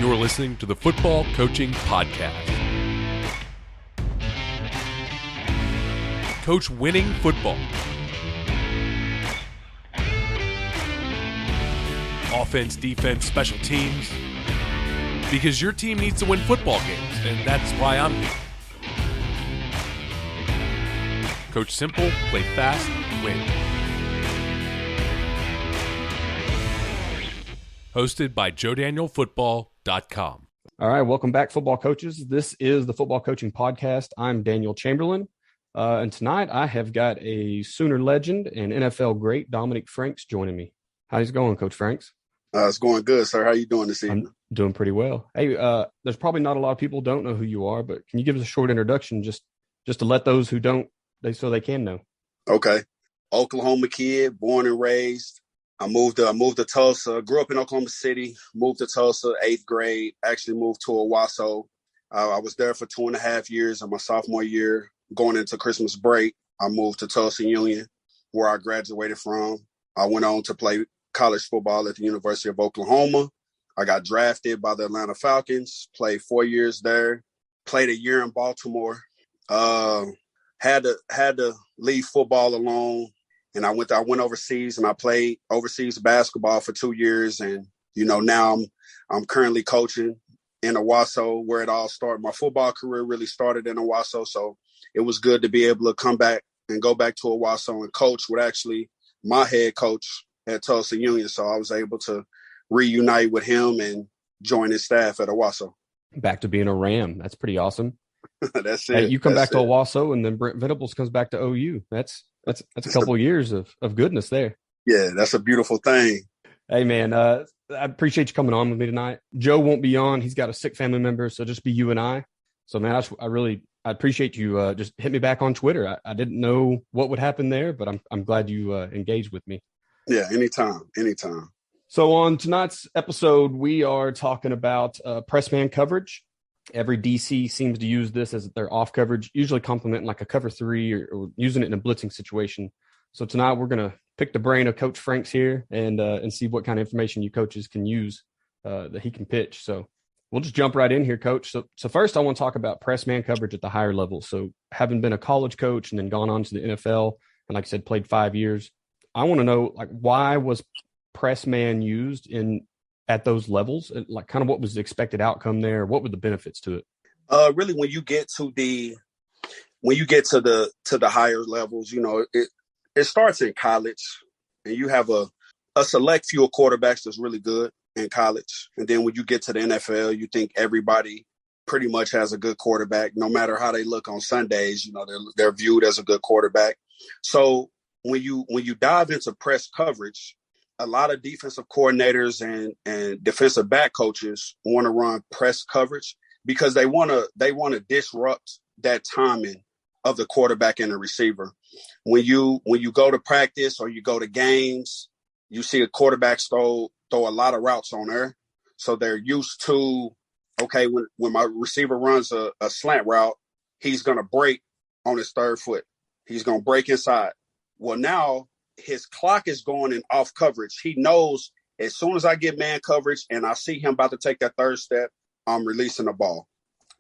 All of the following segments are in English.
You're listening to the Football Coaching Podcast. Coach winning football. Offense, defense, special teams. Because your team needs to win football games, and that's why I'm here. Coach simple, play fast, win. Hosted by JoeDanielFootball.com. All right, welcome back, football coaches. This is the Football Coaching Podcast. I'm Daniel Chamberlain, and tonight I have got a Sooner legend and NFL great, Dominic Franks, joining me. How's it going, Coach Franks? It's going good, sir. How are you doing this evening? I'm doing pretty well. Hey, there's probably not a lot of people who don't know who you are, but can you give us a short introduction just to let those who don't, so they can know? Okay. Oklahoma kid, born and raised. I moved to Tulsa, grew up in Oklahoma City, moved to Tulsa, 8th grade, actually moved to Owasso. I was there for 2.5 years. In my sophomore year, going into Christmas break, I moved to Tulsa Union, where I graduated from. I went on to play college football at the University of Oklahoma. I got drafted by the Atlanta Falcons, played 4 years there, played a year in Baltimore, had to leave football alone. And I went overseas and I played overseas basketball for 2 years. And, now I'm currently coaching in Owasso, where it all started. My football career really started in Owasso. So it was good to be able to come back and go back to Owasso and coach with actually my head coach at Tulsa Union. So I was able to reunite with him and join his staff at Owasso. Back to being a Ram. That's pretty awesome. That's it. Hey, you come back to Owasso, and then Brent Venables comes back to OU. That's a couple of years of goodness there. Yeah, that's a beautiful thing. Hey, man, I appreciate you coming on with me tonight. Joe won't be on. He's got a sick family member, so just be you and I. So, man, I appreciate you just hit me back on Twitter. I didn't know what would happen there, but I'm glad you engaged with me. Yeah, anytime. So on tonight's episode, we are talking about press man coverage. Every DC seems to use this as their off coverage, usually complementing like a cover three or using it in a blitzing situation. So tonight we're going to pick the brain of Coach Franks here and see what kind of information you coaches can use that he can pitch. So we'll just jump right in here, Coach. So first I want to talk about press man coverage at the higher level. So having been a college coach and then gone on to the NFL, and like I said, played 5 years, I want to know, like, why was press man used at those levels? Like, kind of what was the expected outcome there? What were the benefits to it? Really, when you get to the higher levels, it starts in college, and you have a select few of quarterbacks that's really good in college. And then when you get to the NFL, you think everybody pretty much has a good quarterback, no matter how they look on Sundays. They're viewed as a good quarterback. So when you dive into press coverage, a lot of defensive coordinators and defensive back coaches want to run press coverage because they want to disrupt that timing of the quarterback and the receiver. When you go to practice or you go to games, you see a quarterback throw a lot of routes on there. So they're used to, okay, when my receiver runs a slant route, he's going to break on his third foot. He's going to break inside. Well, now his clock is going in off coverage. He knows as soon as I get man coverage and I see him about to take that third step, I'm releasing the ball.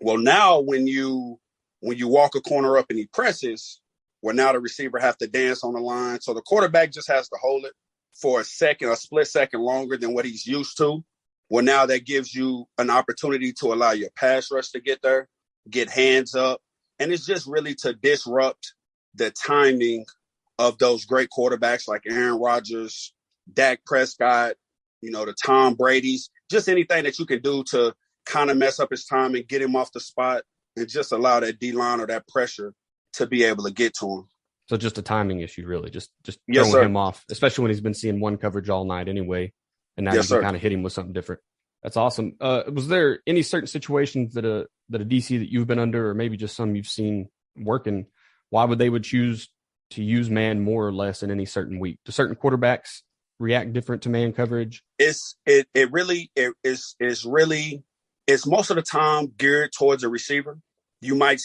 Well, now when you walk a corner up and he presses, well, now the receiver has to dance on the line. So the quarterback just has to hold it for a split second longer than what he's used to. Well, now that gives you an opportunity to allow your pass rush to get there, get hands up. And it's just really to disrupt the timing of those great quarterbacks like Aaron Rodgers, Dak Prescott, the Tom Brady's, just anything that you can do to kind of mess up his time and get him off the spot and just allow that D-line or that pressure to be able to get to him. So just a timing issue, really, just yes, throwing sir. him off, especially when he's been seeing one coverage all night anyway, and now yes, you can kind of hit him with something different. That's awesome. Was there any certain situations that a DC that you've been under, or maybe just some you've seen working, why would they choose to use man more or less in any certain week? Do certain quarterbacks react different to man coverage? It's most of the time geared towards a receiver. You might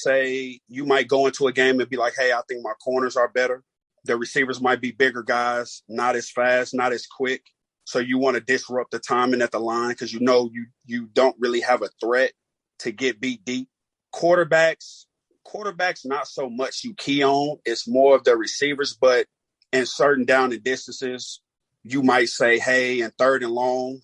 go into a game and be like, hey, I think my corners are better. The receivers might be bigger guys, not as fast, not as quick. So you want to disrupt the timing at the line because you know you don't really have a threat to get beat deep. Quarterbacks not so much you key on. It's more of the receivers, but in certain down and distances, you might say, hey, in third and long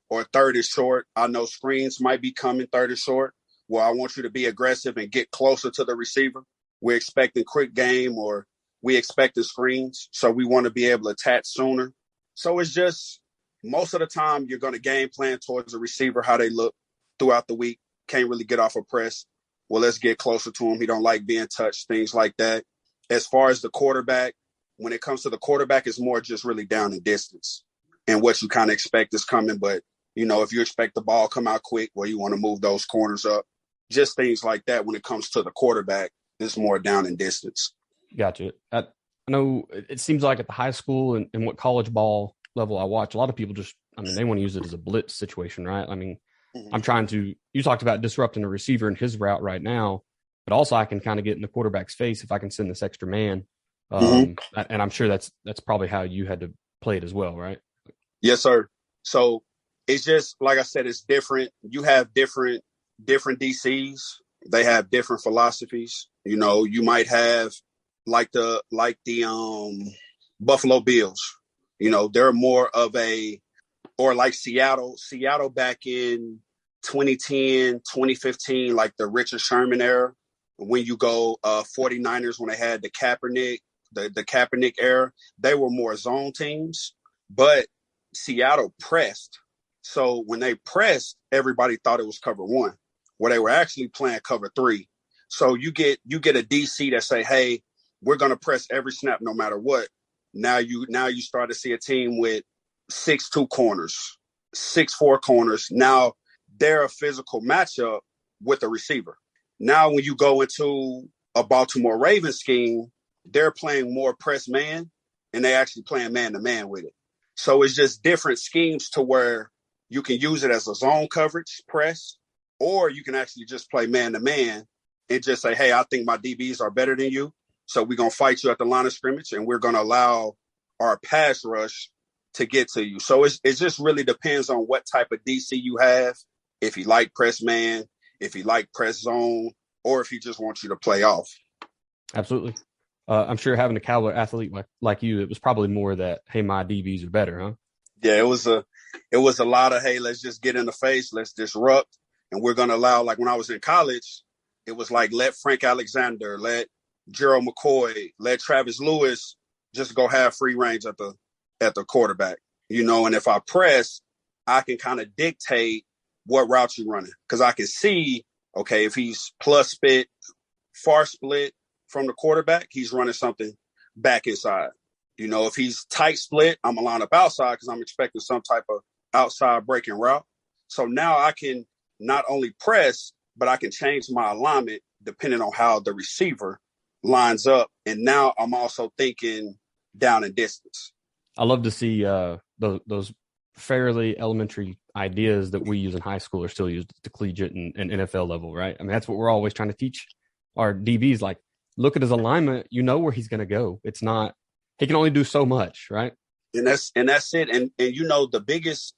or third and short, I know screens might be coming third and short. Well, I want you to be aggressive and get closer to the receiver. We're expecting quick game or we expecting screens. So we want to be able to attach sooner. So it's just most of the time you're going to game plan towards the receiver, how they look throughout the week. Can't really get off a press. Well, let's get closer to him. He don't like being touched, things like that. As far as the quarterback, when it comes to the quarterback, it's more just really down and distance and what you kind of expect is coming. But, you know, if you expect the ball come out quick, well, you want to move those corners up. Just things like that when it comes to the quarterback, it's more down and distance. Gotcha. I know it seems like at the high school and what college ball level I watch, a lot of people they want to use it as a blitz situation, right? I mean, you talked about disrupting a receiver in his route right now, but also I can kind of get in the quarterback's face if I can send this extra man. And I'm sure that's probably how you had to play it as well, right? Yes, sir. So it's just, like I said, it's different. You have different DCs. They have different philosophies. You know, you might have like the Buffalo Bills, you know, they're more of or like Seattle back in 2010, 2015, like the Richard Sherman era, when you go 49ers, when they had the Kaepernick era, they were more zone teams, but Seattle pressed. So when they pressed, everybody thought it was cover one, where they were actually playing cover three. So you get a DC that say, hey, we're going to press every snap no matter what. Now you start to see a team with 6'2" corners, 6'4" corners. Now they're a physical matchup with a receiver. Now when you go into a Baltimore Ravens scheme, they're playing more press man, and they actually playing man-to-man with it. So it's just different schemes to where you can use it as a zone coverage press, or you can actually just play man-to-man and just say, hey, I think my DBs are better than you, so we're going to fight you at the line of scrimmage, and we're going to allow our pass rush to get to you. So it just really depends on what type of DC you have, if you like press man, if you like press zone, or if he just wants you to play off. Absolutely. I'm sure having a caliber athlete like you, it was probably more that, hey, my DBs are better, huh? Yeah, it was a lot of, hey, let's just get in the face, let's disrupt, and we're going to allow, like when I was in college, it was like let Frank Alexander, let Gerald McCoy, let Travis Lewis just go have free range at the quarterback, you know, and if I press, I can kind of dictate what route you're running because I can see, okay, if he's plus split, far split from the quarterback, he's running something back inside. You know, if he's tight split, I'm going to line up outside because I'm expecting some type of outside breaking route. So now I can not only press, but I can change my alignment depending on how the receiver lines up. And now I'm also thinking down and distance. I love to see those fairly elementary ideas that we use in high school are still used at the collegiate and NFL level, right? I mean, that's what we're always trying to teach our DBs. Like, look at his alignment. You know where he's going to go. It's not, he can only do so much, right? And that's it. And you know, the biggest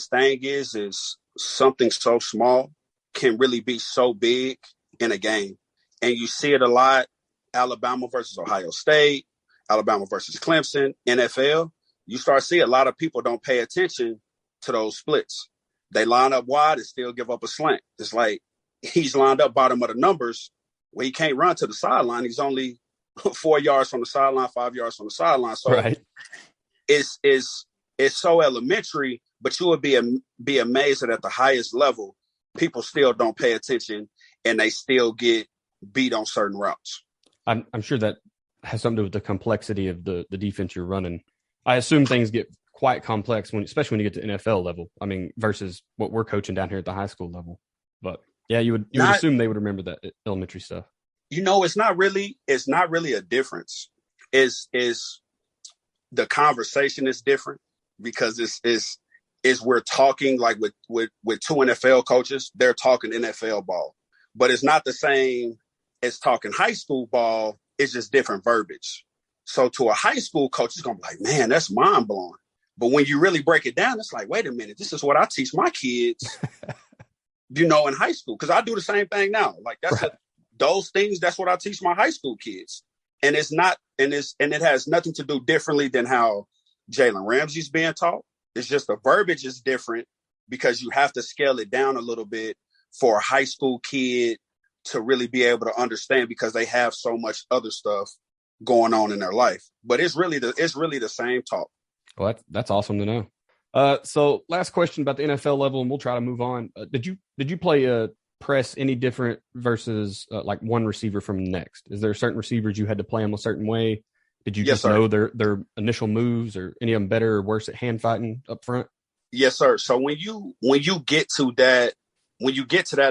thing is something so small can really be so big in a game. And you see it a lot. Alabama versus Ohio State, Alabama versus Clemson, NFL. You start seeing a lot of people don't pay attention to those splits. They line up wide and still give up a slant. It's like he's lined up bottom of the numbers where he can't run to the sideline. He's only 4 yards from the sideline, 5 yards from the sideline. So right. It's so elementary, but you would be amazed that at the highest level, people still don't pay attention and they still get beat on certain routes. I'm sure that has something to do with the complexity of the defense you're running. I assume things get quite complex especially when you get to NFL level. I mean, versus what we're coaching down here at the high school level. But yeah, you would assume they would remember that elementary stuff. You know, it's not really a difference. Is the conversation is different because it's we're talking like with two NFL coaches, they're talking NFL ball, but it's not the same as talking high school ball. It's just different verbiage. So to a high school coach, it's going to be like, man, that's mind blowing. But when you really break it down, it's like, wait a minute, this is what I teach my kids, in high school. Because I do the same thing now. Like those things, that's what I teach my high school kids. And it's not, and it has nothing to do differently than how Jalen Ramsey's being taught. It's just the verbiage is different because you have to scale it down a little bit for a high school kid to really be able to understand because they have so much other stuff going on in their life. But it's really the same talk. Well, that's awesome to know. So last question about the NFL level, and we'll try to move on. Did you play press any different versus like one receiver from the next? Is there certain receivers you had to play them a certain way? Did you just know their initial moves, or any of them better or worse at hand fighting up front? Yes, sir. So when you get to that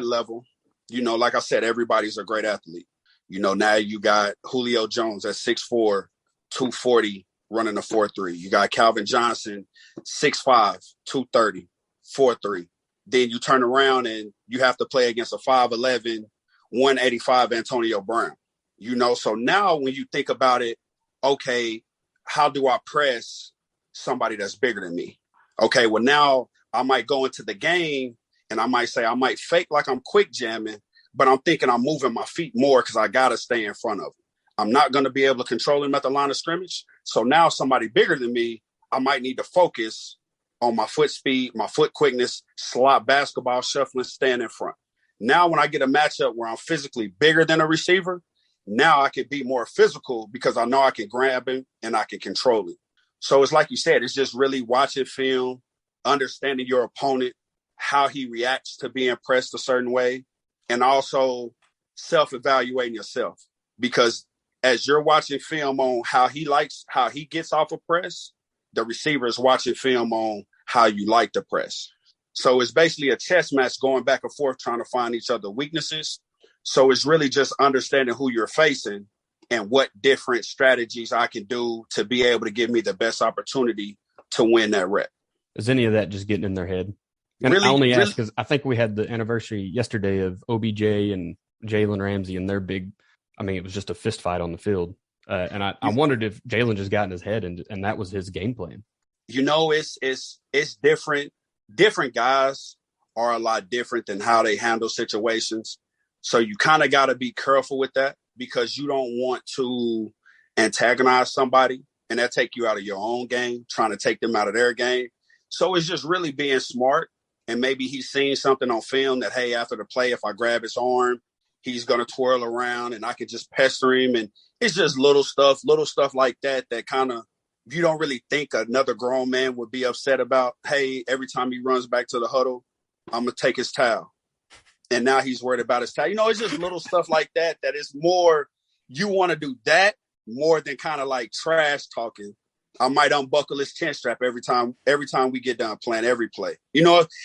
level, like I said, everybody's a great athlete. Now you got Julio Jones at 6'4", 240, running a 4.3. You got Calvin Johnson, 6'5", 230, 4.3. Then you turn around and you have to play against a 5'11", 185 Antonio Brown. So now when you think about it, okay, how do I press somebody that's bigger than me? Okay, well, now I might go into the game and I might say I might fake like I'm quick jamming, but I'm thinking I'm moving my feet more because I got to stay in front of him. I'm not going to be able to control him at the line of scrimmage. So now somebody bigger than me, I might need to focus on my foot speed, my foot quickness, slot basketball, shuffling, stand in front. Now when I get a matchup where I'm physically bigger than a receiver, now I can be more physical because I know I can grab him and I can control him. So it's like you said, it's just really watching film, understanding your opponent, how he reacts to being pressed a certain way, and also self-evaluating yourself. Because as you're watching film on how he gets off a press, the receiver is watching film on how you like to press. So it's basically a chess match going back and forth, trying to find each other's weaknesses. So it's really just understanding who you're facing and what different strategies I can do to be able to give me the best opportunity to win that rep. Is any of that just getting in their head? And I only ask because I think we had the anniversary yesterday of OBJ and Jalen Ramsey and their big, it was just a fist fight on the field. And I wondered if Jalen just got in his head and that was his game plan. It's different. Different guys are a lot different than how they handle situations. So you kind of got to be careful with that because you don't want to antagonize somebody and that take you out of your own game, trying to take them out of their game. So it's just really being smart. And maybe he's seen something on film that, hey, after the play, if I grab his arm, he's going to twirl around and I could just pester him. And it's just little stuff like that kind of, you don't really think another grown man would be upset about. Hey, every time he runs back to the huddle, I'm going to take his towel. And now he's worried about his towel. It's just little stuff like that is more, you want to do that more than kind of like trash talking. I might unbuckle his chin strap every time we get done playing every play.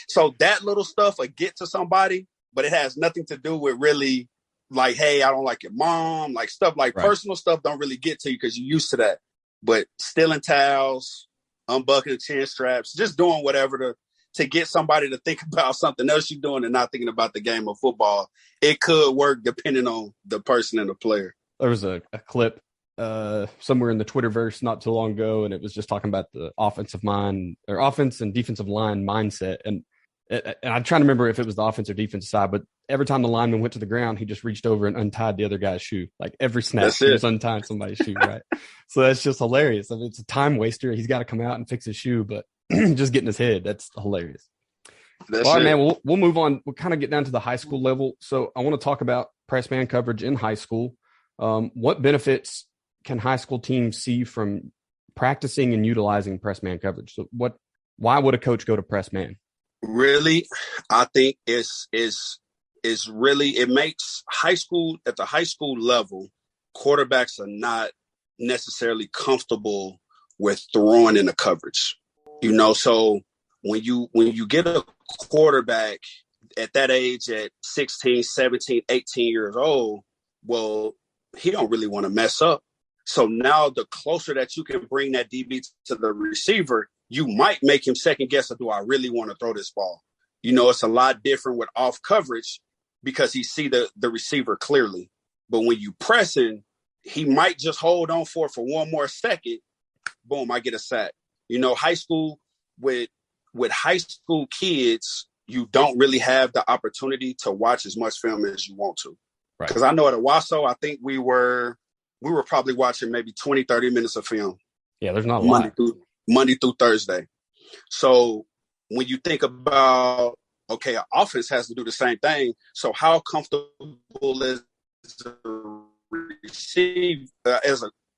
So that little stuff will get to somebody, but it has nothing to do with really like, hey, I don't like your mom, like stuff like right. Personal stuff don't really get to you because you're used to that. But stealing towels, unbuckling chin straps, just doing whatever to get somebody to think about something else you're doing and not thinking about the game of football, it could work depending on the person and the player. There was a clip somewhere in the Twitterverse not too long ago, and it was just talking about the offense and defensive line mindset. And I'm trying to remember if it was the offense or defensive side, but every time the lineman went to the ground, he just reached over and untied the other guy's shoe. Like every snap, he was untying somebody's shoe, right? So that's just hilarious. It's a time waster. He's got to come out and fix his shoe, but just getting his head, that's hilarious. All right, man, we'll move on. We'll kind of get down to the high school level. So I want to talk about press man coverage in high school. What benefits can high school teams see from practicing and utilizing press man coverage? So why would a coach go to press man? Really, I think it makes high school at the high school level, quarterbacks are not necessarily comfortable with throwing in the coverage. So when you get a quarterback at that age at 16, 17, 18 years old, well, he don't really want to mess up. So now the closer that you can bring that DB to the receiver, you might make him second guess, do I really want to throw this ball? It's a lot different with off coverage because he see the receiver clearly. But when you press him, he might just hold on for one more second. Boom, I get a sack. High school with high school kids, you don't really have the opportunity to watch as much film as you want to. Right. Because I know at Owasso, I think we were probably watching maybe 20, 30 minutes of film. Yeah, there's not a lot. Monday through Thursday. So when you think about, okay, an offense has to do the same thing. So how comfortable is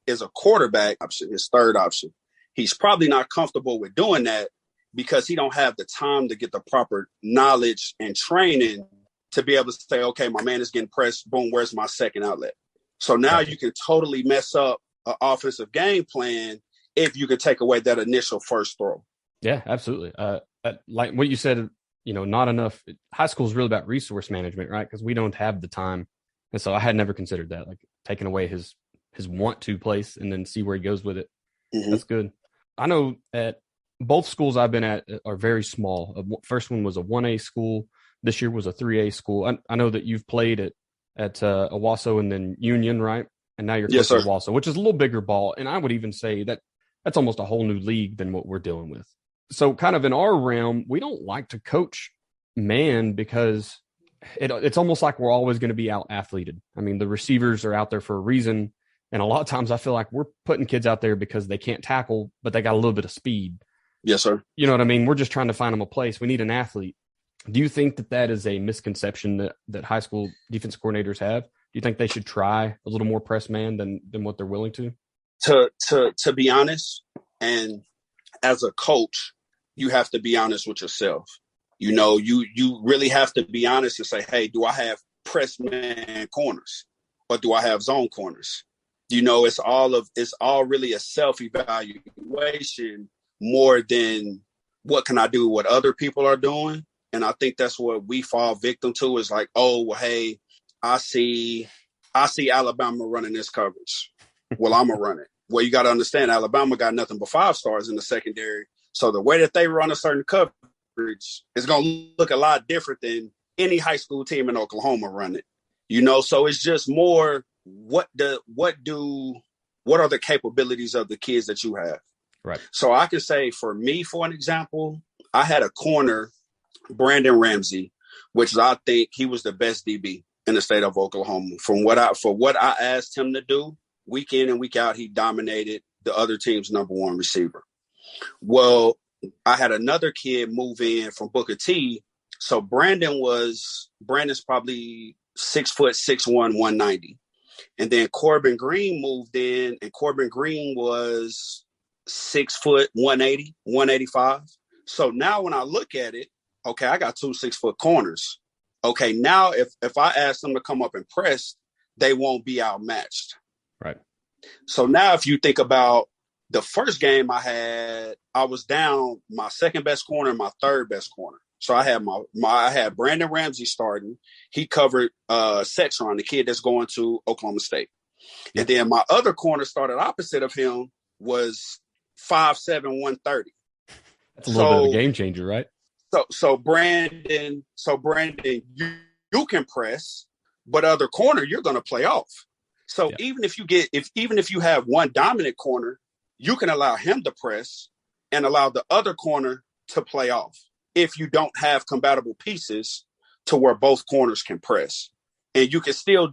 as a quarterback option, his third option? He's probably not comfortable with doing that because he don't have the time to get the proper knowledge and training to be able to say, okay, my man is getting pressed. Boom, where's my second outlet? So now you can totally mess up an offensive game plan if you could take away that initial first throw. Yeah, absolutely. Like what you said, not enough. High school is really about resource management, right? Because we don't have the time. And so I had never considered that, like taking away his want to place and then see where he goes with it. Mm-hmm. That's good. I know at both schools I've been at are very small. First one was a 1A school. This year was a 3A school. I know that you've played at Owasso and then Union, right? And now you're coaching Owasso, which is a little bigger ball. And I would even say that's almost a whole new league than what we're dealing with. So kind of in our realm, we don't like to coach man because it's almost like we're always going to be out athleted. I mean, the receivers are out there for a reason. And a lot of times I feel like we're putting kids out there because they can't tackle, but they got a little bit of speed. Yes, sir. You know what I mean? We're just trying to find them a place. We need an athlete. Do you think that is a misconception that high school defensive coordinators have? Do you think they should try a little more press man than what they're willing to? To be honest, and as a coach, you have to be honest with yourself. You really have to be honest and say, hey, do I have press man corners or do I have zone corners? It's all really a self-evaluation more than what can I do, what other people are doing. And I think that's what we fall victim to is like, oh, well, hey, I see Alabama running this coverage. Well, I'm going to run it. Well, you got to understand, Alabama got nothing but 5 stars in the secondary. So the way that they run a certain coverage is going to look a lot different than any high school team in Oklahoma run it. So it's just more what are the capabilities of the kids that you have? Right. So I can say for me, for an example, I had a corner, Brandon Ramsey, which I think he was the best DB in the state of Oklahoma. For what I asked him to do, week in and week out, he dominated the other team's number one receiver. Well, I had another kid move in from Booker T. So Brandon's probably 6'6", 190. And then Corbin Green moved in, and Corbin Green was 6 foot, 180, 185. So now when I look at it, okay, I got 2 6-foot corners. Okay, now if I ask them to come up and press, they won't be outmatched. Right. So now if you think about the first game I had, I was down my second best corner and my third best corner. So I had I had Brandon Ramsey starting. He covered Cetron, the kid that's going to Oklahoma State. Yeah. And then my other corner started opposite of him was 5'7", 130. That's a little bit of a game changer, right? So Brandon, you can press, but other corner you're going to play off. So yeah. even if you have one dominant corner, you can allow him to press and allow the other corner to play off. If you don't have compatible pieces to where both corners can press, and you can still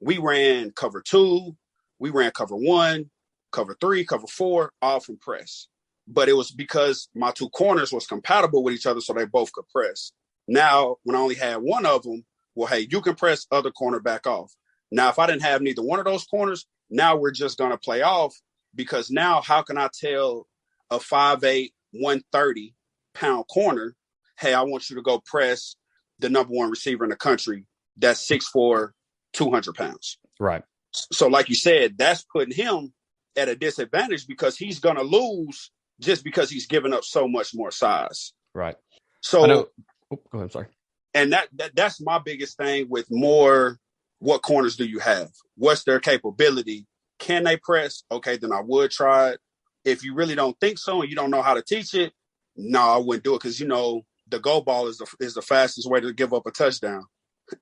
we ran cover 2, we ran cover 1, cover 3, cover 4, all from press. But it was because my 2 corners was compatible with each other, so they both could press. Now, when I only had one of them, well, hey, you can press, other corner back off. Now, if I didn't have neither one of those corners, now we're just going to play off, because now how can I tell a 5'8", 130-pound corner, hey, I want you to go press the number one receiver in the country that's 6'4", 200 pounds. Right. So like you said, that's putting him at a disadvantage because he's going to lose just because he's giving up so much more size. Right. So go ahead. I'm sorry. And that's my biggest thing with more, what corners do you have? What's their capability? Can they press? Okay, then I would try it. If you really don't think so and you don't know how to teach it, no, I wouldn't do it, because, the go ball is the fastest way to give up a touchdown.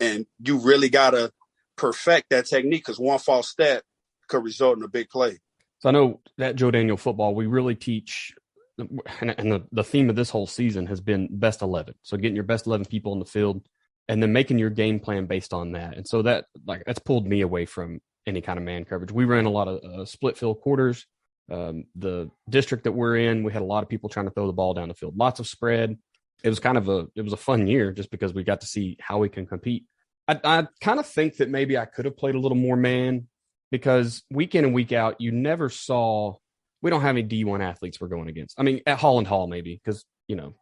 And you really got to perfect that technique, because one false step could result in a big play. So I know that Joe Daniel football, we really teach and the theme of this whole season has been best 11. So getting your best 11 people on the field and then making your game plan based on that. And so that's pulled me away from any kind of man coverage. We ran a lot of split field quarters. The district that we're in, we had a lot of people trying to throw the ball down the field, lots of spread. It was a fun year just because we got to see how we can compete. I kind of think that maybe I could have played a little more man, because week in and week out, you never saw, we don't have any D1 athletes we're going against. I mean, at Holland Hall, maybe, because,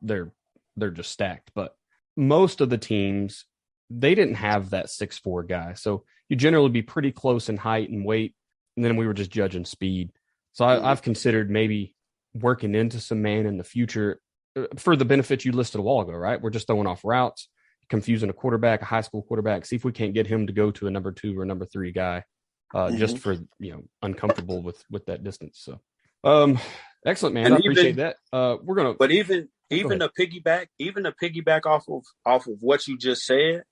they're just stacked. But most of the teams, they didn't have that 6'4" guy. So you generally be pretty close in height and weight. And then we were just judging speed. So I've considered maybe working into some man in the future for the benefits you listed a while ago, right? We're just throwing off routes, confusing a quarterback, a high school quarterback, see if we can't get him to go to a number 2 or number 3 guy, just for, uncomfortable with that distance. So, excellent, man. And I appreciate that. But even to piggyback off of what you just said,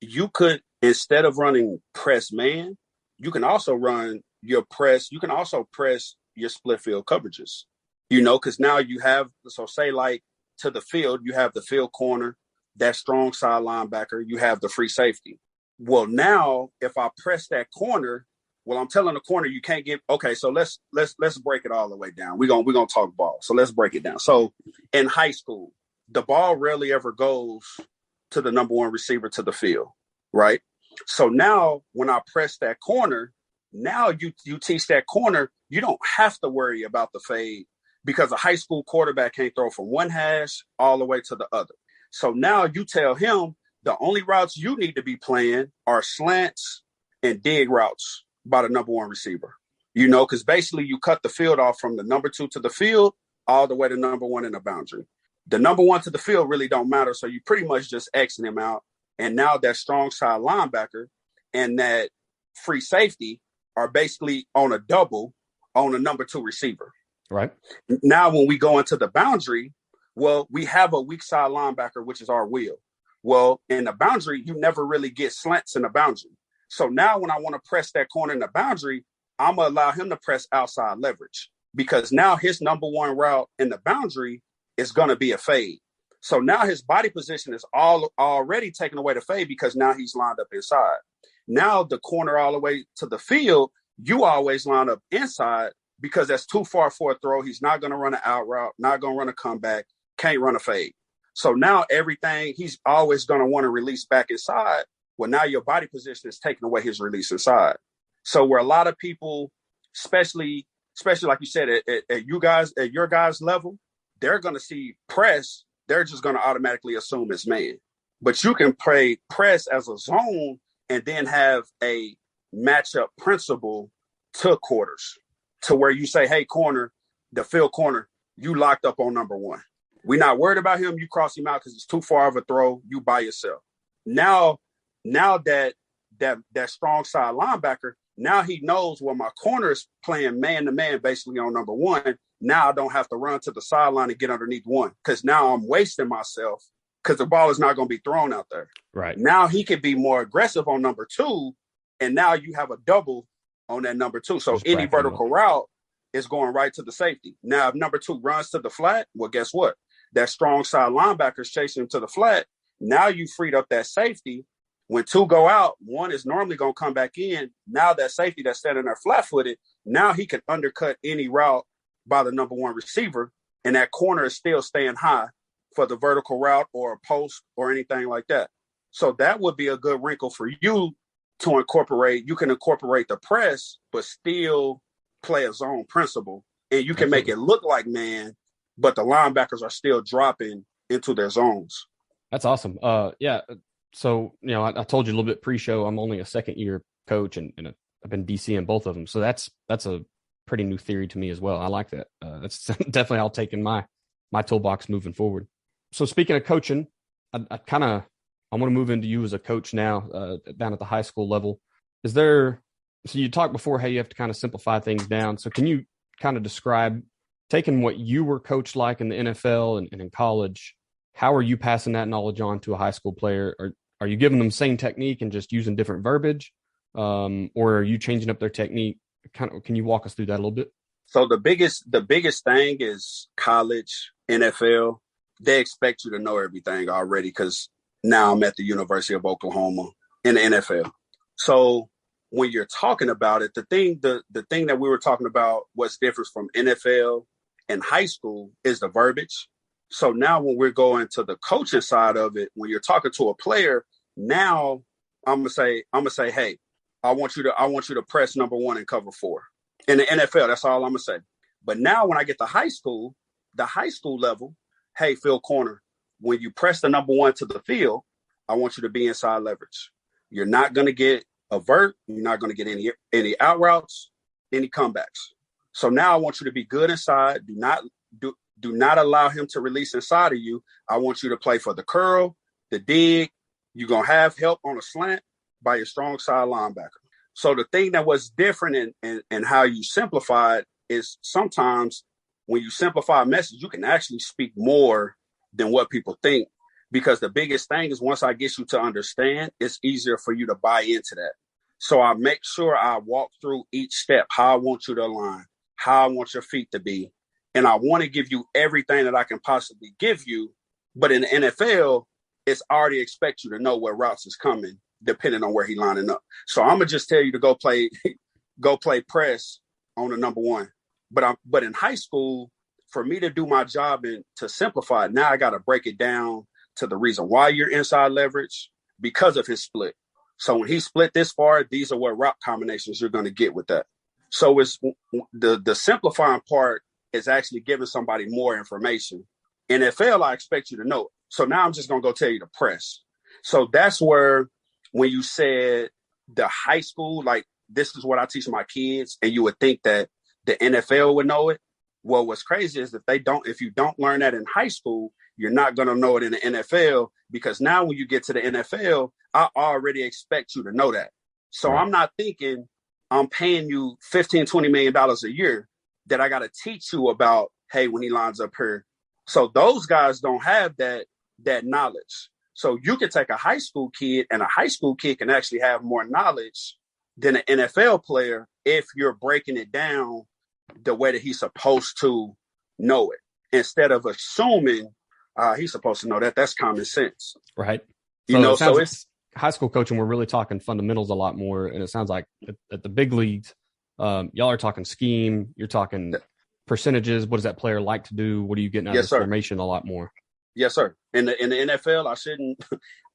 you could, instead of running press man, you can also run your press. You can also press your split field coverages, because now you have, so say like to the field, you have the field corner, that strong side linebacker, you have the free safety. Well, now if I press that corner, I'm telling the corner you can't get. Okay, so let's break it all the way down. We're gonna talk ball. So let's break it down. So in high school, the ball rarely ever goes to the number 1 receiver to the field, right? So now when I press that corner, now you teach that corner, you don't have to worry about the fade, because a high school quarterback can't throw from one hash all the way to the other. So now you tell him the only routes you need to be playing are slants and dig routes by the number 1 receiver, because basically you cut the field off from the number 2 to the field all the way to number 1 in the boundary. The number 1 to the field really don't matter. So you pretty much just Xing him out. And now that strong side linebacker and that free safety are basically on a double on a number 2 receiver. Right. Now, when we go into the boundary, we have a weak side linebacker, which is our wheel. Well, in the boundary, you never really get slants in the boundary. So now when I want to press that corner in the boundary, I'm going to allow him to press outside leverage, because now his number 1 route in the boundary is going to be a fade. So now his body position is already taking away the fade, because now he's lined up inside. Now the corner all the way to the field, you always line up inside, because that's too far for a throw. He's not going to run an out route, not going to run a comeback, can't run a fade. So now everything, he's always going to want to release back inside. Well, now your body position is taking away his release inside. So where a lot of people, especially like you said, at your guys' level, they're going to see press. They're just going to automatically assume it's man. But you can play press as a zone and then have a matchup principle to quarters, to where you say, hey, corner, the field corner, you locked up on number 1. We're not worried about him. You cross him out because it's too far of a throw. You by yourself. Now that strong side linebacker, now he knows, my corner is playing man to man basically on number 1. Now I don't have to run to the sideline and get underneath 1, because now I'm wasting myself, because the ball is not going to be thrown out there. Right. Now he can be more aggressive on number 2, and now you have a double on that number 2. So any vertical route is going right to the safety. Now, if number 2 runs to the flat, well, guess what? That strong side linebacker is chasing him to the flat. Now you freed up that safety. When 2 go out, 1 is normally going to come back in. Now that safety that's standing there flat-footed, now he can undercut any route by the number 1 receiver, and that corner is still staying high for the vertical route or a post or anything like that. So that would be a good wrinkle for you to incorporate. You can incorporate the press, but still play a zone principle, and you can make it look like man, but the linebackers are still dropping into their zones. That's awesome. Yeah. So, I told you a little bit pre-show, I'm only a second-year coach, and I've been DCing both of them. So that's a pretty new theory to me as well. I like that. That's definitely I'll take in my toolbox moving forward. So speaking of coaching, I want to move into you as a coach now, down at the high school level. So you talked before how you have to kind of simplify things down. So can you kind of describe, taking what you were coached like in the NFL and in college, how are you passing that knowledge on to a high school player? Are you giving them the same technique and just using different verbiage? Or are you changing up their technique? Can you walk us through that a little bit? So the biggest thing is college, NFL. They expect you to know everything already because now I'm at the University of Oklahoma in the NFL. So when you're talking about it, the thing that we were talking about, what's different from NFL and high school is the verbiage. So now when we're going to the coaching side of it, when you're talking to a player, now I'm gonna say, hey, I want you to press number 1 and cover 4. In the NFL, that's all I'm gonna say. But now when I get to the high school level, hey, field corner, when you press the number 1 to the field, I want you to be inside leverage. You're not gonna get a vert. You're not gonna get any out routes, any comebacks. So now I want you to be good inside. Do not allow him to release inside of you. I want you to play for the curl, the dig. You're going to have help on a slant by your strong side linebacker. So the thing that was different in how you simplify it is sometimes when you simplify a message, you can actually speak more than what people think. Because the biggest thing is once I get you to understand, it's easier for you to buy into that. So I make sure I walk through each step, how I want you to align, how I want your feet to be. And I want to give you everything that I can possibly give you. But in the NFL, it's already expect you to know what routes is coming, depending on where he's lining up. So I'm going to just tell you to go play press on the number 1. But in high school, for me to do my job and to simplify it, now I got to break it down to the reason why you're inside leverage because of his split. So when he split this far, these are what route combinations you're going to get with that. So it's the simplifying part is actually giving somebody more information. NFL, I expect you to know it. So now I'm just going to go tell you to press. So that's where when you said the high school, like this is what I teach my kids, and you would think that the NFL would know it. Well, what's crazy is if you don't learn that in high school, you're not going to know it in the NFL because now when you get to the NFL, I already expect you to know that. So right. I'm not thinking I'm paying you $15, $20 million a year that I got to teach you about, hey, when he lines up here. So those guys don't have that knowledge. So you can take a high school kid and a high school kid can actually have more knowledge than an NFL player if you're breaking it down the way that he's supposed to know it. Instead of assuming he's supposed to know that. That's common sense. Right. So it's high school coaching. We're really talking fundamentals a lot more. And it sounds like at the big leagues, y'all are talking scheme. You're talking percentages. What does that player like to do? What are you getting out of formation a lot more? Yes, sir. In the NFL,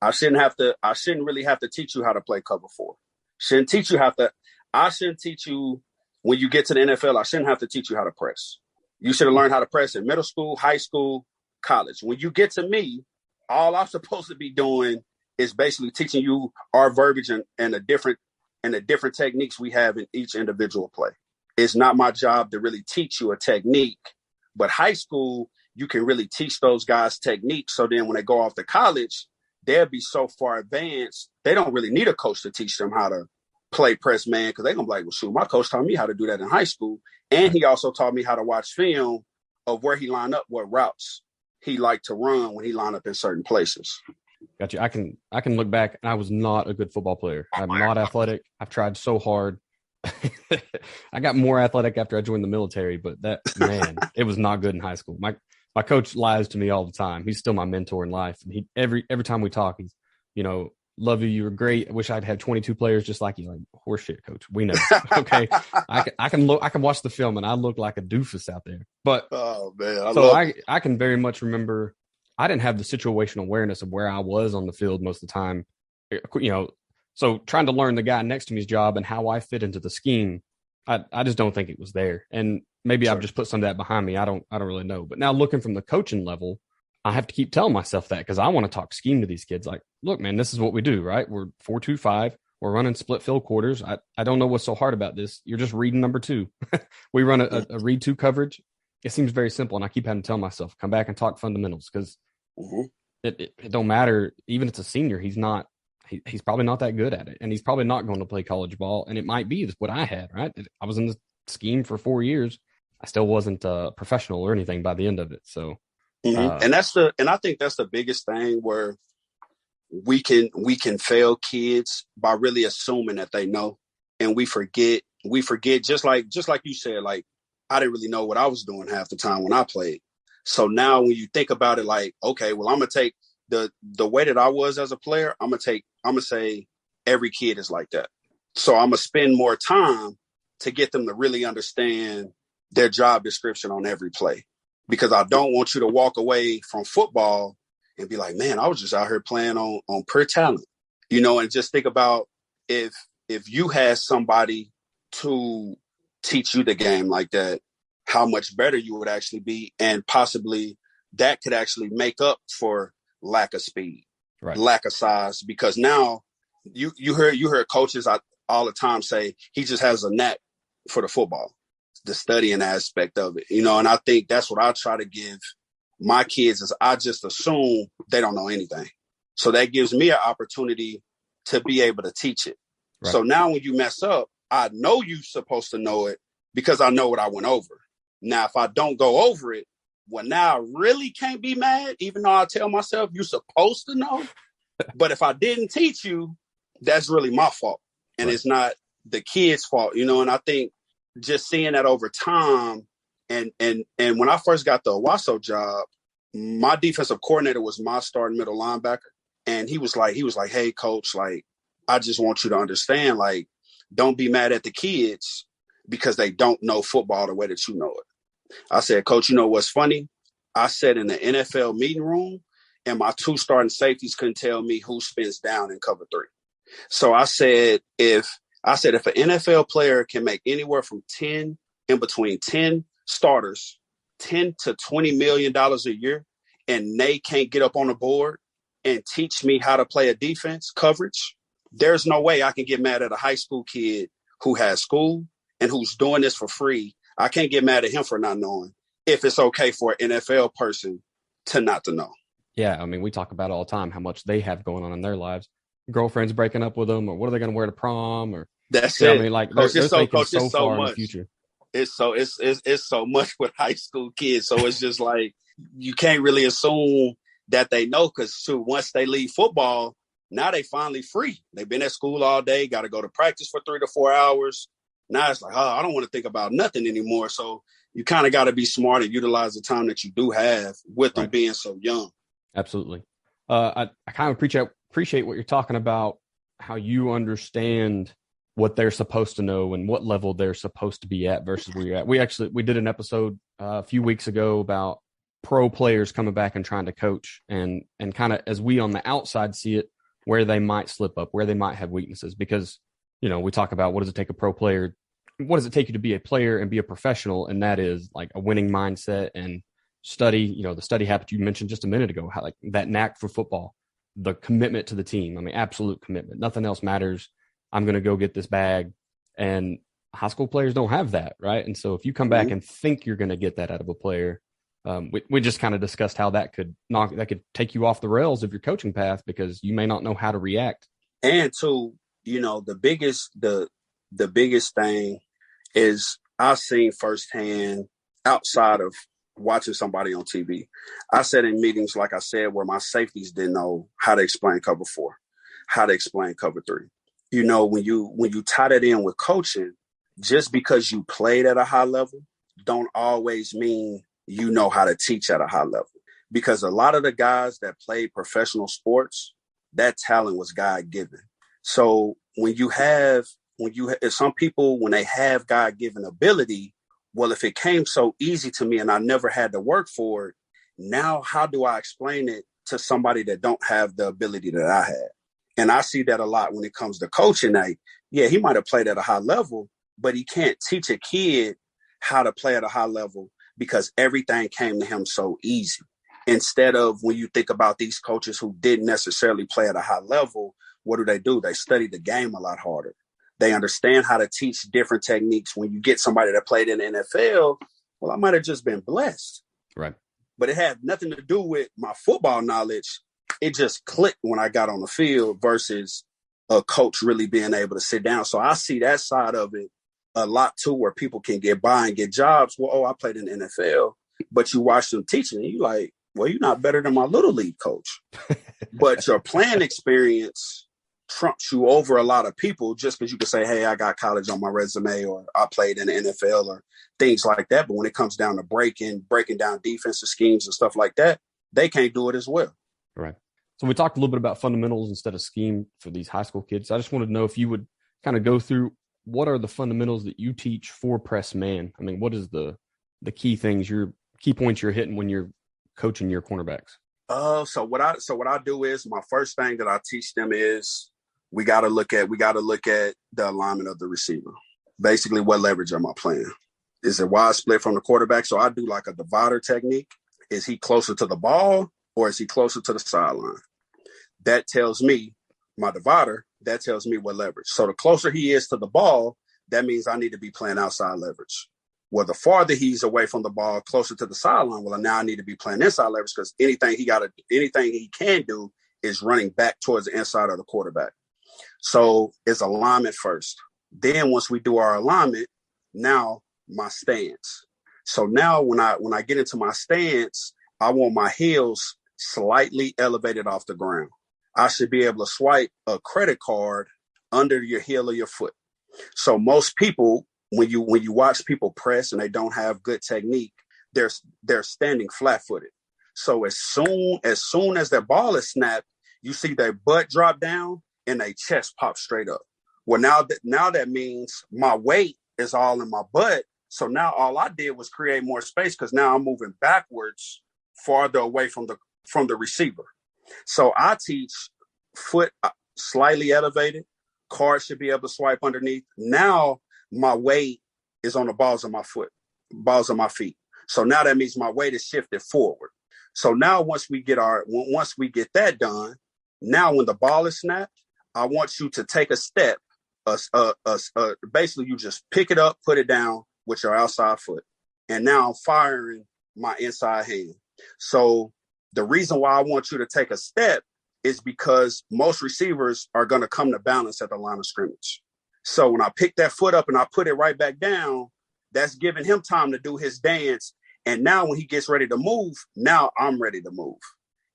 I shouldn't really have to teach you how to play cover 4. I shouldn't teach you when you get to the NFL. I shouldn't have to teach you how to press. You should have learned how to press in middle school, high school, college. When you get to me, all I'm supposed to be doing is basically teaching you our verbiage and the different techniques we have in each individual play. It's not my job to really teach you a technique, but high school, you can really teach those guys techniques. So then when they go off to college, they'll be so far advanced, they don't really need a coach to teach them how to play press man because they're going to be like, well, shoot, my coach taught me how to do that in high school. And he also taught me how to watch film of where he lined up, what routes he liked to run when he lined up in certain places. Got you. I can look back and I was not a good football player. I'm not athletic. I've tried so hard. I got more athletic after I joined the military, but it was not good in high school. My coach lies to me all the time. He's still my mentor in life. And every time we talk, he's, love you. You were great. I wish I'd had 22 players just like you. Like, horseshit, coach. We know. Okay. I can watch the film and I look like a doofus out there. But oh man, I can very much remember I didn't have the situational awareness of where I was on the field most of the time. So trying to learn the guy next to me's job and how I fit into the scheme, I just don't think it was there. And maybe I've just put some of that behind me. I don't really know. But now looking from the coaching level, I have to keep telling myself that because I want to talk scheme to these kids. Like, look, man, this is what we do, right? We're 4-2-5. We're running split field quarters. I don't know what's so hard about this. You're just reading number 2. We run a read 2 coverage. It seems very simple. And I keep having to tell myself, come back and talk fundamentals because it don't matter. Even if it's a senior, he's probably not that good at it. And he's probably not going to play college ball. And it might be what I had, right? I was in the scheme for 4 years. I still wasn't professional or anything by the end of it. So. And I think that's the biggest thing where we can fail kids by really assuming that they know, and we forget just like you said, like I didn't really know what I was doing half the time when I played. So now when you think about it, like, okay, well, I'm going to take the way that I was as a player, I'm going to say every kid is like that. So I'm going to spend more time to get them to really understand their job description on every play, because I don't want you to walk away from football and be like, man, I was just out here playing on pure talent, and just think about if you had somebody to teach you the game like that, how much better you would actually be. And possibly that could actually make up for lack of speed, right, lack of size, because now you heard coaches all the time say he just has a knack for the football, the studying aspect of it, and I think that's what I try to give my kids is I just assume they don't know anything. So that gives me an opportunity to be able to teach it. Right. So now when you mess up, I know you're supposed to know it because I know what I went over. Now, if I don't go over it, well, now I really can't be mad, even though I tell myself you're supposed to know. But if I didn't teach you, that's really my fault. And It's not the kid's fault, and I think just seeing that over time. And when I first got the Owasso job, my defensive coordinator was my starting middle linebacker. And he was like, hey, coach, like, I just want you to understand, like, don't be mad at the kids because they don't know football the way that you know it. I said, coach, what's funny? I sat in the NFL meeting room and my 2 starting safeties couldn't tell me who spins down in cover 3. So I said, if an NFL player can make anywhere from 10 starters, $10 to $20 million a year, and they can't get up on the board and teach me how to play a defense coverage, there's no way I can get mad at a high school kid who has school and who's doing this for free. I can't get mad at him for not knowing if it's okay for an NFL person to not to know. Yeah, I mean, we talk about it all the time, how much they have going on in their lives. Girlfriend's breaking up with them, or what are they going to wear to prom? Or that's it. I mean, like they're thinking so far in the future. It's so much with high school kids. So it's just like you can't really assume that they know, because once they leave football, now they finally free. They've been at school all day, got to go to practice for 3 to 4 hours. Now it's like, I don't want to think about nothing anymore. So you kind of got to be smart and utilize the time that you do have with them being so young. Absolutely. I kind of appreciate what you're talking about, how you understand what they're supposed to know and what level they're supposed to be at versus where you're at. We did an episode a few weeks ago about pro players coming back and trying to coach, and kind of as we on the outside see it, where they might slip up, where they might have weaknesses, because, we talk about what does it take a pro player, what does it take you to be a player and be a professional? And that is like a winning mindset and study, the study habit you mentioned just a minute ago, how like that knack for football, the commitment to the team. I mean, absolute commitment. Nothing else matters. I'm going to go get this bag. And high school players don't have that, right? And so if you come back and think you're going to get that out of a player, we just kind of discussed how that could take you off the rails of your coaching path, because you may not know how to react. And to, the biggest thing is I've seen firsthand outside of watching somebody on TV. I sat in meetings, like I said, where my safeties didn't know how to explain cover 4, how to explain cover 3. When you tie that in with coaching, just because you played at a high level don't always mean you know how to teach at a high level. Because a lot of the guys that played professional sports, that talent was God-given. So if some people, when they have God-given ability, well, if it came so easy to me and I never had to work for it, now how do I explain it to somebody that don't have the ability that I had? And I see that a lot when it comes to coaching. He might have played at a high level, but he can't teach a kid how to play at a high level because everything came to him so easy. Instead of when you think about these coaches who didn't necessarily play at a high level, what do? They study the game a lot harder. They understand how to teach different techniques. When you get somebody that played in the NFL, well, I might have just been blessed. Right. But it had nothing to do with my football knowledge. It just clicked when I got on the field versus a coach really being able to sit down. So I see that side of it a lot too, where people can get by and get jobs. Well, I played in the NFL, but you watch them teaching and you're like, well, you're not better than my little league coach. But your playing experience trumps you over a lot of people just because you can say, hey, I got college on my resume, or I played in the NFL, or things like that. But when it comes down to breaking down defensive schemes and stuff like that, they can't do it as well. Right. So we talked a little bit about fundamentals instead of scheme for these high school kids. I just wanted to know if you would kind of go through what are the fundamentals that you teach for press man? I mean, what is the key things, your key points you're hitting when you're coaching your cornerbacks? So what I do is, my first thing that I teach them is we got to look at the alignment of the receiver. Basically, what leverage am I playing? Is it wide split from the quarterback? So I do like a divider technique. Is he closer to the ball or is he closer to the sideline? That tells me my divider. That tells me what leverage. So the closer he is to the ball, that means I need to be playing outside leverage. Well, the farther he's away from the ball, closer to the sideline, well, now I need to be playing inside leverage, because anything he can do is running back towards the inside of the quarterback. So it's alignment first. Then once we do our alignment, now my stance. So now when I get into my stance, I want my heels slightly elevated off the ground. I should be able to swipe a credit card under your heel of your foot. So most people, when you watch people press and they don't have good technique, they're standing flat-footed. So as soon as their ball is snapped, you see their butt drop down and their chest pop straight up. Well, now that means my weight is all in my butt. So now all I did was create more space, because now I'm moving backwards, farther away from the receiver. So I teach foot slightly elevated. Card should be able to swipe underneath. Now my weight is on the balls of my feet. So now that means my weight is shifted forward. So now once we get that done, now when the ball is snapped, I want you to take a step. Basically, you just pick it up, put it down with your outside foot. And now I'm firing my inside hand. So the reason why I want you to take a step is because most receivers are going to come to balance at the line of scrimmage. So when I pick that foot up and I put it right back down, that's giving him time to do his dance. And now when he gets ready to move, now I'm ready to move.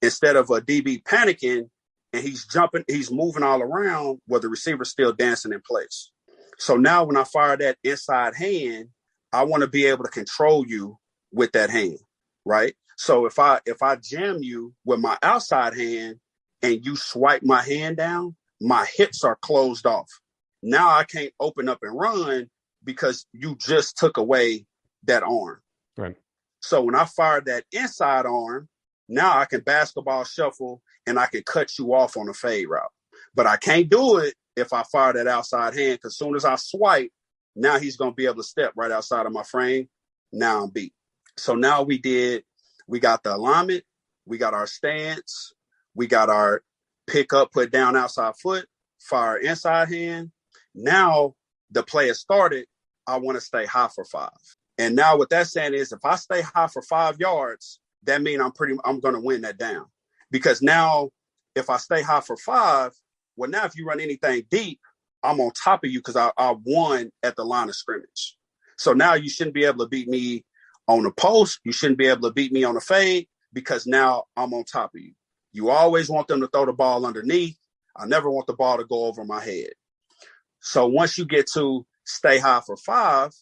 Instead of a DB panicking and he's jumping, he's moving all around where the receiver's still dancing in place. So now when I fire that inside hand, I want to be able to control you with that hand, right? So if I jam you with my outside hand and you swipe my hand down, my hips are closed off. Now I can't open up and run because you just took away that arm. Right. So when I fire that inside arm, now I can basketball shuffle and I can cut you off on a fade route. But I can't do it if I fire that outside hand, because as soon as I swipe, now he's going to be able to step right outside of my frame. Now I'm beat. So now we got the alignment, we got our stance, we got our pick up, put down outside foot, fire inside hand. Now the play has started. I want to stay high for 5. And now what that's saying is, if I stay high for 5 yards, that means I'm going to win that down. Because now if I stay high for 5, well, now if you run anything deep, I'm on top of you because I won at the line of scrimmage. So now you shouldn't be able to beat me on the post. You shouldn't be able to beat me on the fade, because now I'm on top of you. You always want them to throw the ball underneath. I never want the ball to go over my head. So once you get to stay high for 5,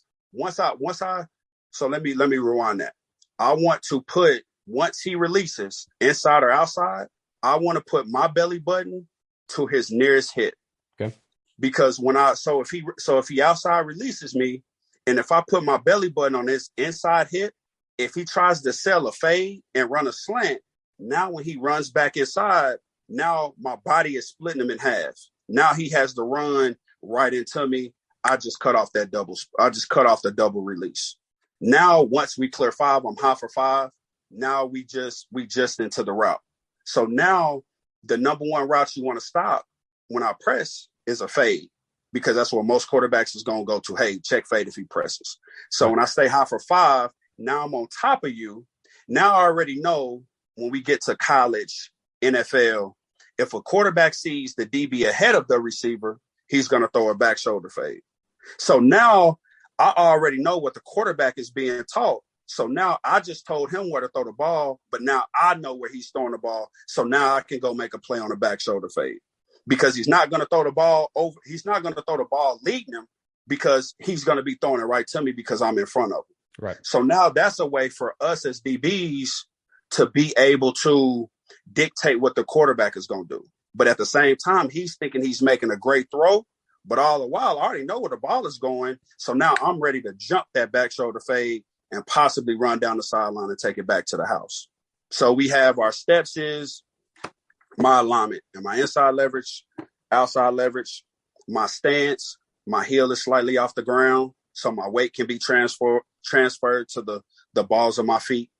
so let me rewind that. I want to put, once he releases inside or outside, I want to put my belly button to his nearest hit. Okay. Because if he outside releases me, and if I put my belly button on his inside hit, if he tries to sell a fade and run a slant, now when he runs back inside, now my body is splitting him in half. Now he has to run right into me. I just cut off the double release. Now, once we clear 5, I'm high for 5. Now we just into the route. So now the number one route you want to stop when I press is a fade, because that's what most quarterbacks is going to go to. Hey, check fade if he presses. So when I stay high for 5, now I'm on top of you. Now I already know when we get to college, NFL, if a quarterback sees the DB ahead of the receiver, he's going to throw a back shoulder fade. So now I already know what the quarterback is being taught. So now I just told him where to throw the ball, but now I know where he's throwing the ball. So now I can go make a play on a back shoulder fade. because he's not going to throw the ball over. He's not going to throw the ball leading him because he's going to be throwing it right to me because I'm in front of him. Right. So now that's a way for us as DBs to be able to dictate what the quarterback is going to do. But at the same time, he's thinking he's making a great throw. But all the while, I already know where the ball is going. So now I'm ready to jump that back shoulder fade and possibly run down the sideline and take it back to the house. So we have our steps is my alignment and my inside leverage, outside leverage, my stance, my heel is slightly off the ground. So my weight can be transferred to the balls of my feet.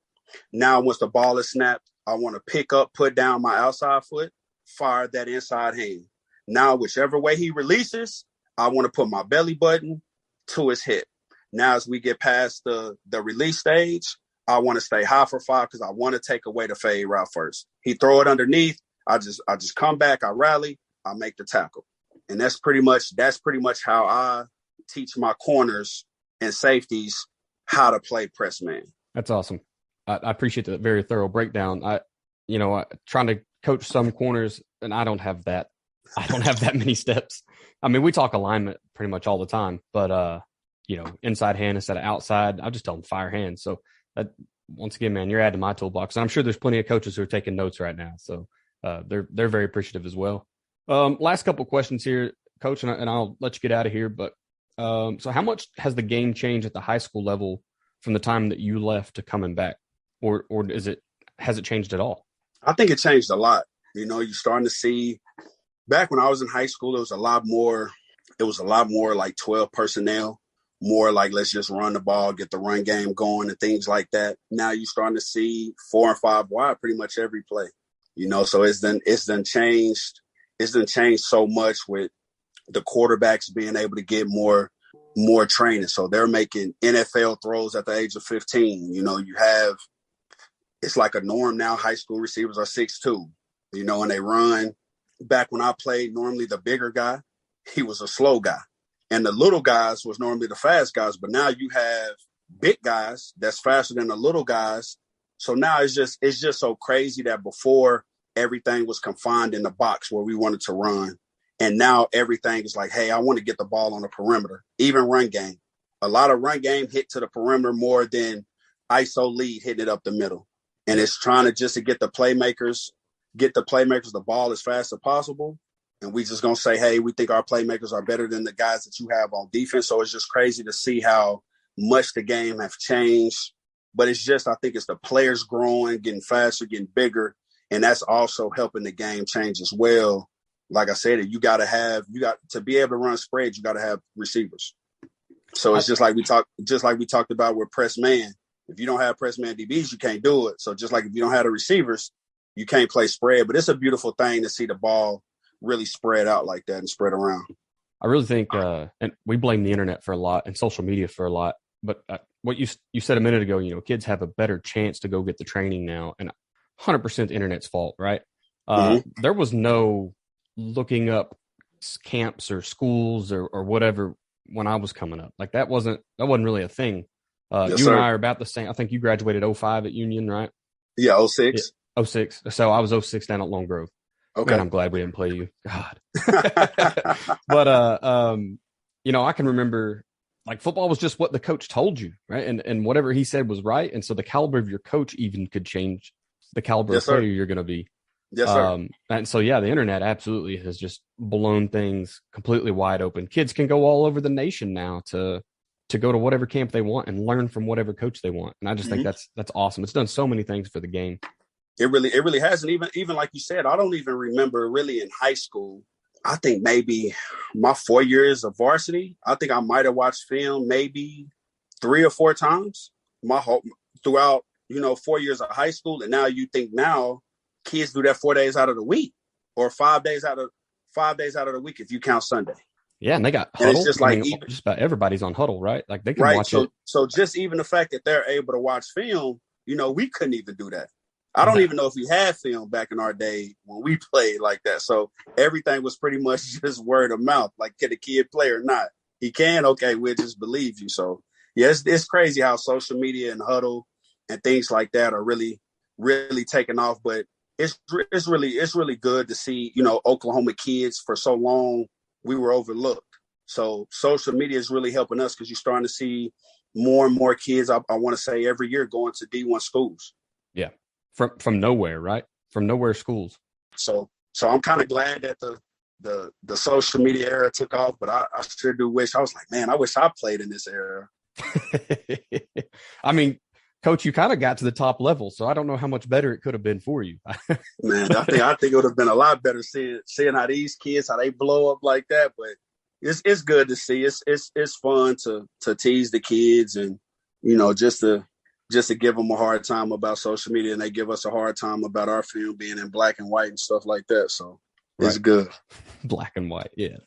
Now, once the ball is snapped, I want to pick up, put down my outside foot, fire that inside hand. Now, whichever way he releases, I want to put my belly button to his hip. Now, as we get past the release stage, I want to stay high for 5 because I want to take away the fade route first. He throw it underneath. I just come back. I rally. I make the tackle. And that's pretty much how I teach my corners and safeties how to play press man. That's awesome. I appreciate the very thorough breakdown. Trying to coach some corners, and I don't have that. I don't have that many steps. I mean, we talk alignment pretty much all the time, but inside hand instead of outside, I just tell them fire hand. So once again, man, you're adding to my toolbox, and I'm sure there's plenty of coaches who are taking notes right now. So they're very appreciative as well. Last couple of questions here, Coach, and I'll let you get out of here. But so how much has the game changed at the high school level from the time that you left to coming back, or has it changed at all? I think it changed a lot. You're starting to see. Back when I was in high school, it was a lot more like 12 personnel, more like let's just run the ball, get the run game going and things like that. Now you're starting to see 4 and 5 wide pretty much every play. So it's done changed. It's done changed so much with the quarterbacks being able to get more training. So they're making NFL throws at the age of 15. It's like a norm now. High school receivers are 6'2", and they run. Back when I played, normally the bigger guy, he was a slow guy. And the little guys was normally the fast guys. But now you have big guys that's faster than the little guys. So now it's just so crazy that before everything was confined in the box where we wanted to run. And now everything is like, hey, I want to get the ball on the perimeter, even run game. A lot of run game hit to the perimeter more than ISO lead hitting it up the middle. And it's trying to just to get the playmakers the ball as fast as possible. And we just going to say, hey, we think our playmakers are better than the guys that you have on defense. So it's just crazy to see how much the game have changed. But I think it's the players growing, getting faster, getting bigger. And that's also helping the game change as well. Like I said, you got to be able to run spreads, you got to have receivers. So it's just like we talked about with press man. If you don't have press man DBs, you can't do it. So just like if you don't have the receivers, you can't play spread. But it's a beautiful thing to see the ball really spread out like that and spread around. I really think, and we blame the internet for a lot and social media for a lot. But what you said a minute ago, kids have a better chance to go get the training now, and 100% the internet's fault, right? There was no looking up camps or schools or whatever when I was coming up. Like that wasn't really a thing. Yes, you sir. and I are about the same. I think you graduated 05 at Union, right? Yeah, 06. Yeah, 06. So I was 06 down at Long Grove. Okay. Man, I'm glad we didn't play you. God. But I can remember like football was just what the coach told you, right? And whatever he said was right. And so the caliber of your coach even could change the caliber of player you're going to be. Yes, sir. And so, the internet absolutely has just blown things completely wide open. Kids can go all over the nation now to go to whatever camp they want and learn from whatever coach they want. And I just think that's awesome. It's done so many things for the game. It really has. And even like you said, I don't even remember really in high school. I think maybe my 4 years of varsity, I think I might have watched film maybe 3 or 4 times throughout, 4 years of high school. And now you think kids do that 4 days out of the week or 5 days out of the week if you count Sunday. Yeah, and they got Huddle. It's just like just about everybody's on Huddle, right? Like they can watch it. So just even the fact that they're able to watch film, we couldn't even do that. I don't even know if we had film back in our day when we played like that. So everything was pretty much just word of mouth. Like, can the kid play or not? He can. Okay, we'll just believe you. So yeah, it's crazy how social media and Huddle and things like that are really, really taking off. But it's really good to see, Oklahoma kids for so long, we were overlooked. So social media is really helping us because you're starting to see more and more kids, I want to say every year, going to D1 schools. Yeah. From nowhere, right? From nowhere schools. So I'm kind of glad that the social media era took off, but I sure do wish, I was like, man, I wish I played in this era. I mean, Coach, you kind of got to the top level, so I don't know how much better it could have been for you. Man, I think it would have been a lot better seeing how these kids, how they blow up like that. But it's good to see. It's fun to tease the kids and, just to give them a hard time about social media, and they give us a hard time about our film being in black and white and stuff like that. So it's good. Black and white, yeah.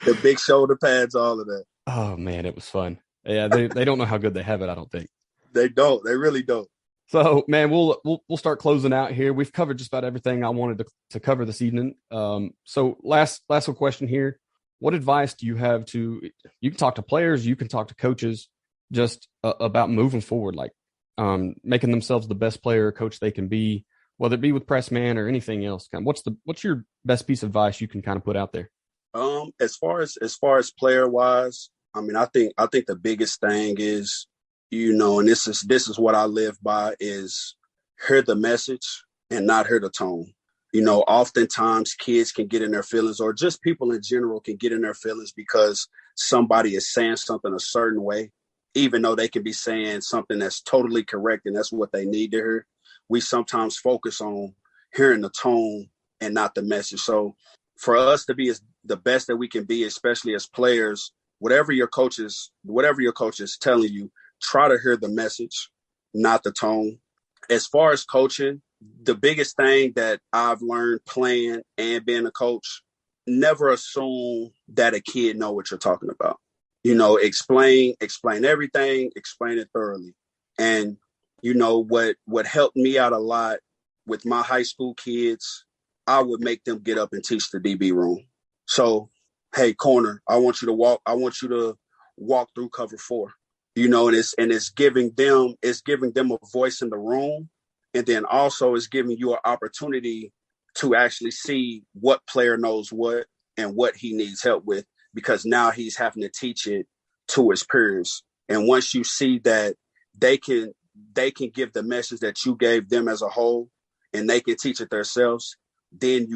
The big shoulder pads, all of that. Oh man, it was fun. Yeah, they don't know how good they have it, I don't think. They don't. They really don't. So, man, we'll start closing out here. We've covered just about everything I wanted to cover this evening. So last little question here. What advice do you have you can talk to players, you can talk to coaches, just about moving forward, like making themselves the best player or coach they can be, whether it be with press man or anything else? What's your best piece of advice you can kind of put out there? As far as player wise, I mean, I think the biggest thing is, and this is what I live by, is hear the message and not hear the tone. Oftentimes kids can get in their feelings, or just people in general can get in their feelings because somebody is saying something a certain way, even though they can be saying something that's totally correct and that's what they need to hear. We sometimes focus on hearing the tone and not the message. So for us to be the best that we can be, especially as players, whatever your coach is telling you, try to hear the message, not the tone. As far as coaching, the biggest thing that I've learned playing and being a coach, never assume that a kid know what you're talking about. Explain everything, explain it thoroughly. And, what helped me out a lot with my high school kids, I would make them get up and teach the DB room. So, hey, corner, I want you to walk through cover 4. And it's giving them a voice in the room. And then also it's giving you an opportunity to actually see what player knows what and what he needs help with, because now he's having to teach it to his peers. And once you see that they can give the message that you gave them as a whole, and they can teach it themselves, then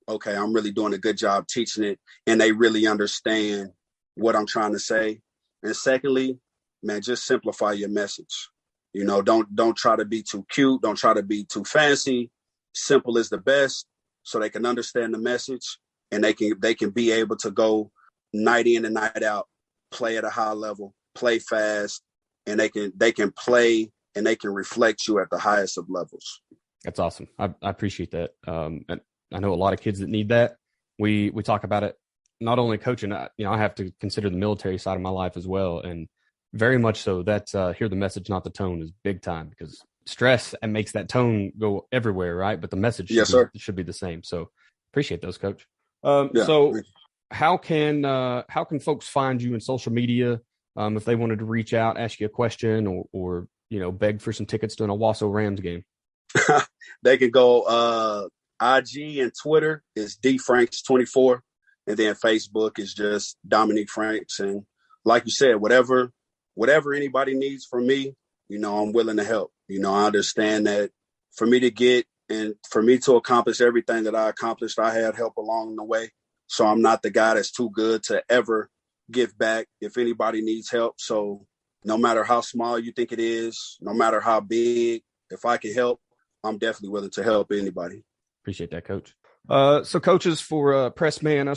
okay, I'm really doing a good job teaching it, and they really understand what I'm trying to say. And secondly, man, just simplify your message. Don't try to be too cute. Don't try to be too fancy. Simple is the best, so they can understand the message, and they can be able to go night in and night out, play at a high level, play fast, and they can play and they can reflect you at the highest of levels. That's awesome. I appreciate that. And I know a lot of kids that need that. We talk about it, not only coaching, I have to consider the military side of my life as well. And very much so that hear the message, not the tone, is big time, because stress and makes that tone go everywhere, right? But the message should be the same. So appreciate those, Coach. So how can folks find you in social media if they wanted to reach out, ask you a question, or beg for some tickets to an Owasso Rams game? They can go IG and Twitter is dfranks24, and then Facebook is just Dominique Franks. And like you said, whatever anybody needs from me, I'm willing to help. I understand that for me to get and for me to accomplish everything that I accomplished, I had help along the way. So I'm not the guy that's too good to ever give back if anybody needs help. So no matter how small you think it is, no matter how big, if I can help, I'm definitely willing to help anybody. Appreciate that, Coach. So coaches, for Press Man, I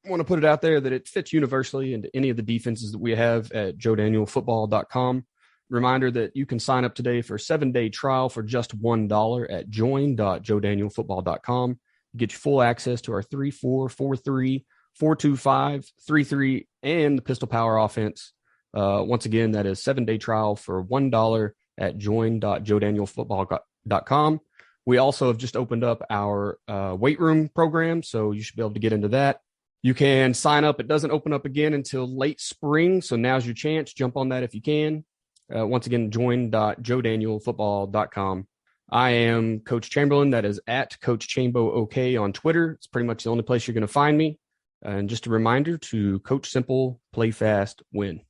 want to put it out there that it fits universally into any of the defenses that we have at JoeDanielFootball.com. Reminder that you can sign up today for a 7-day trial for just $1 at join.joedanielfootball.com. You get your full access to our 3-4, 4-3, 4-2-5, 3-3, and the Pistol Power offense. Once again, that is 7-day trial for $1 at join.joedanielfootball.com. We also have just opened up our weight room program, so you should be able to get into that. You can sign up. It doesn't open up again until late spring, so now's your chance. Jump on that if you can. Once again, join.joedanielfootball.com. I am Coach Chamberlain. That is at Coach Chambo OK on Twitter. It's pretty much the only place you're going to find me. And just a reminder to coach simple, play fast, win.